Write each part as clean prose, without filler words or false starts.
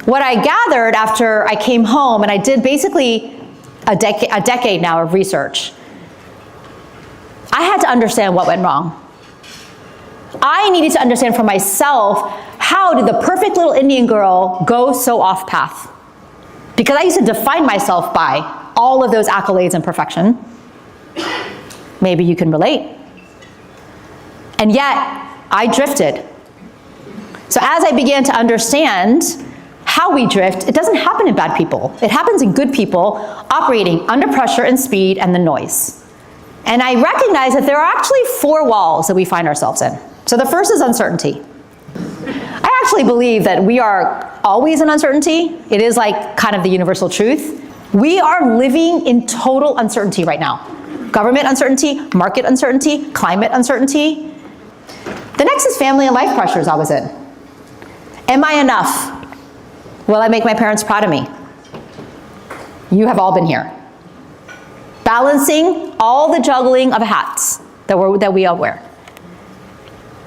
What I gathered after I came home, and I did basically a decade now of research, I had to understand what went wrong. I needed to understand for myself, how did the perfect little Indian girl go so off path? Because I used to define myself by all of those accolades and perfection. Maybe you can relate. And yet, I drifted. So as I began to understand how we drift, it doesn't happen in bad people. It happens in good people operating under pressure and speed and the noise. And I recognize that there are actually 4 walls that we find ourselves in. So the first is uncertainty. I actually believe that we are always in uncertainty. It is like kind of the universal truth. We are living in total uncertainty right now. Government uncertainty, market uncertainty, climate uncertainty. The next is family and life pressures I was in. Am I enough? Will I make my parents proud of me? You have all been here. Balancing all the juggling of hats that we all wear.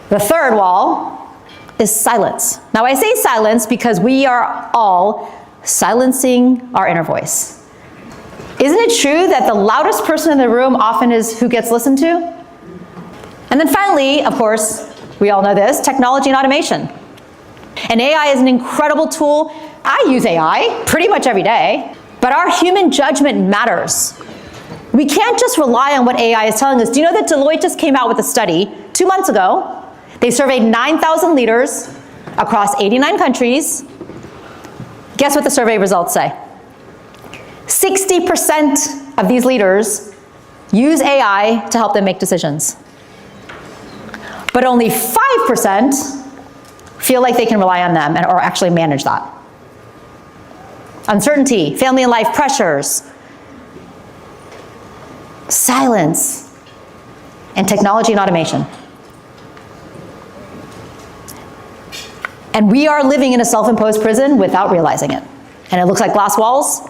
The third wall is silence. Now I say silence because we are all silencing our inner voice. Isn't it true that the loudest person in the room often is who gets listened to? And then finally, of course, we all know this, technology and automation. And AI is an incredible tool. I use AI pretty much every day, but our human judgment matters. We can't just rely on what AI is telling us. Do you know that Deloitte just came out with a study 2 months ago? They surveyed 9,000 leaders across 89 countries. Guess what the survey results say? 60% of these leaders use AI to help them make decisions. But only 5% feel like they can rely on them or actually manage that. Uncertainty, family and life pressures, silence, and technology and automation. And we are living in a self-imposed prison without realizing it. And it looks like glass walls.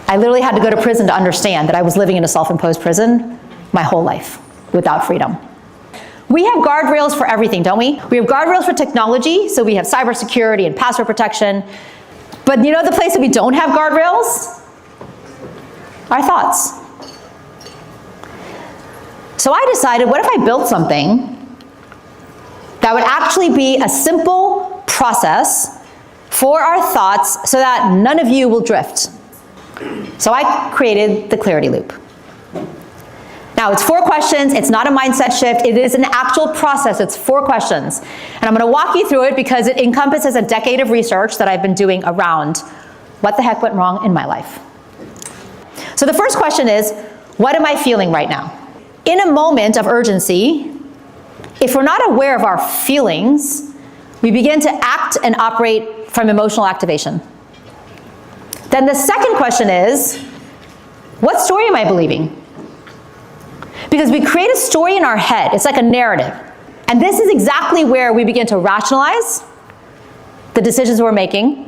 I literally had to go to prison to understand that I was living in a self-imposed prison my whole life without freedom. We have guardrails for everything, don't we? We have guardrails for technology, so we have cybersecurity and password protection. But you know the place that we don't have guardrails? Our thoughts. So I decided, what if I built something that would actually be a simple process for our thoughts so that none of you will drift? So I created the Clarity Loop. Now it's 4 questions, it's not a mindset shift, it is an actual process, it's 4 questions. And I'm gonna walk you through it because it encompasses a decade of research that I've been doing around what the heck went wrong in my life. So the first question is, what am I feeling right now? In a moment of urgency, if we're not aware of our feelings, we begin to act and operate from emotional activation. Then the second question is, what story am I believing? Because we create a story in our head, it's like a narrative. And this is exactly where we begin to rationalize the decisions we're making.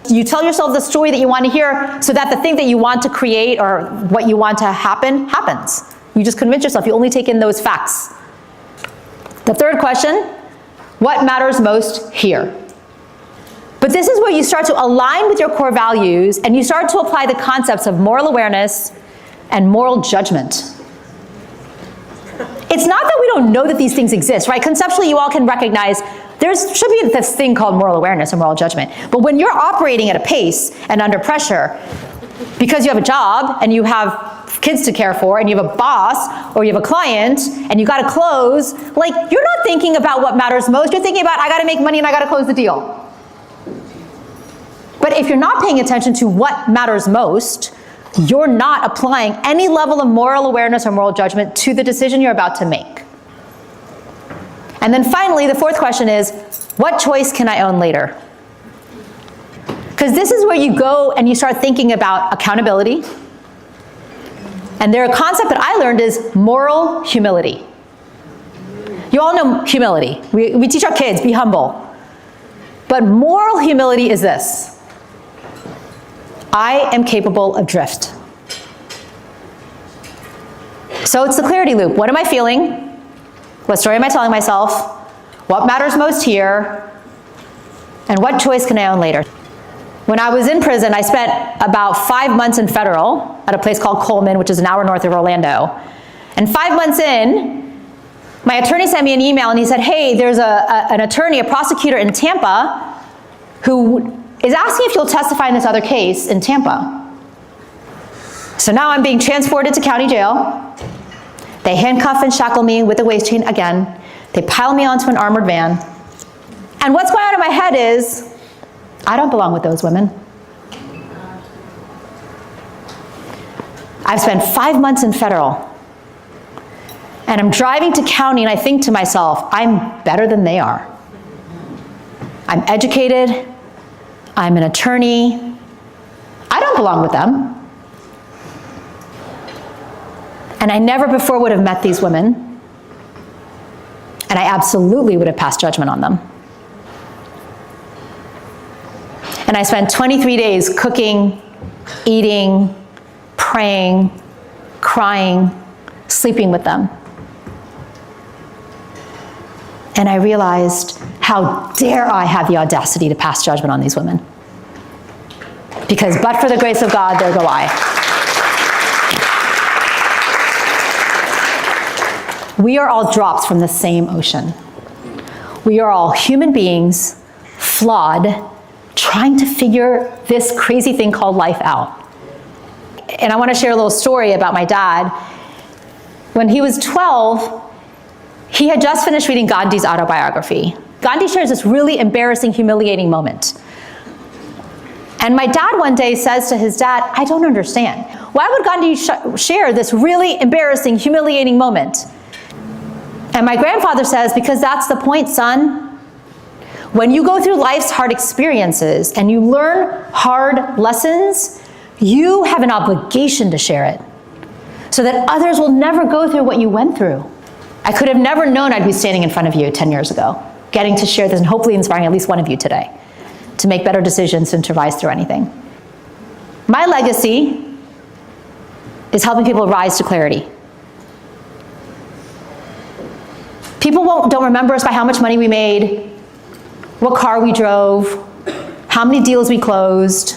You tell yourself the story that you want to hear so that the thing that you want to create or what you want to happen, happens. You just convince yourself, you only take in those facts. The third question, what matters most here? But this is where you start to align with your core values and you start to apply the concepts of moral awareness and moral judgment. It's not that we don't know that these things exist, right? Conceptually, you all can recognize there should be this thing called moral awareness and moral judgment. But when you're operating at a pace and under pressure, because you have a job and you have kids to care for and you have a boss or you have a client and you gotta close, like you're not thinking about what matters most, you're thinking about I gotta make money and I gotta close the deal. But if you're not paying attention to what matters most, you're not applying any level of moral awareness or moral judgment to the decision you're about to make. And then finally, the fourth question is, what choice can I own later? Because this is where you go and you start thinking about accountability. And a concept that I learned is moral humility. You all know humility. We teach our kids, be humble. But moral humility is this. I am capable of drift. So it's the clarity loop. What am I feeling? What story am I telling myself? What matters most here? And what choice can I own later? When I was in prison, I spent about 5 months in federal at a place called Coleman, which is an hour north of Orlando. And 5 months in, my attorney sent me an email and he said, hey, there's an attorney, a prosecutor in Tampa who is asking if you'll testify in this other case in Tampa. So now I'm being transported to county jail. They handcuff and shackle me with a waist chain again. They pile me onto an armored van. And what's going on in my head is, I don't belong with those women. I've spent 5 months in federal. And I'm driving to county and I think to myself, I'm better than they are. I'm educated. I'm an attorney. I don't belong with them. And I never before would have met these women. And I absolutely would have passed judgment on them. And I spent 23 days cooking, eating, praying, crying, sleeping with them. And I realized, how dare I have the audacity to pass judgment on these women? Because but for the grace of God, there go I. We are all drops from the same ocean. We are all human beings, flawed, trying to figure this crazy thing called life out. And I want to share a little story about my dad. When he was 12, he had just finished reading Gandhi's autobiography. Gandhi shares this really embarrassing, humiliating moment. And my dad one day says to his dad, I don't understand. Why would Gandhi share this really embarrassing, humiliating moment? And my grandfather says, because that's the point, son. When you go through life's hard experiences and you learn hard lessons, you have an obligation to share it so that others will never go through what you went through. I could have never known I'd be standing in front of you 10 years ago, getting to share this and hopefully inspiring at least one of you today to make better decisions and to rise through anything. My legacy is helping people rise to clarity. People don't remember us by how much money we made, what car we drove, how many deals we closed.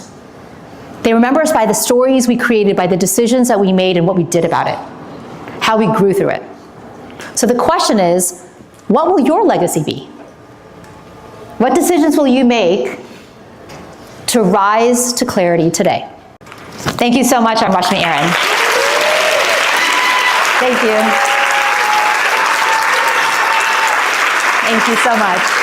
They remember us by the stories we created, by the decisions that we made and what we did about it, how we grew through it. So the question is, what will your legacy be? What decisions will you make to rise to clarity today? Thank you so much. I'm Rashmi Aaron. Thank you. Thank you so much.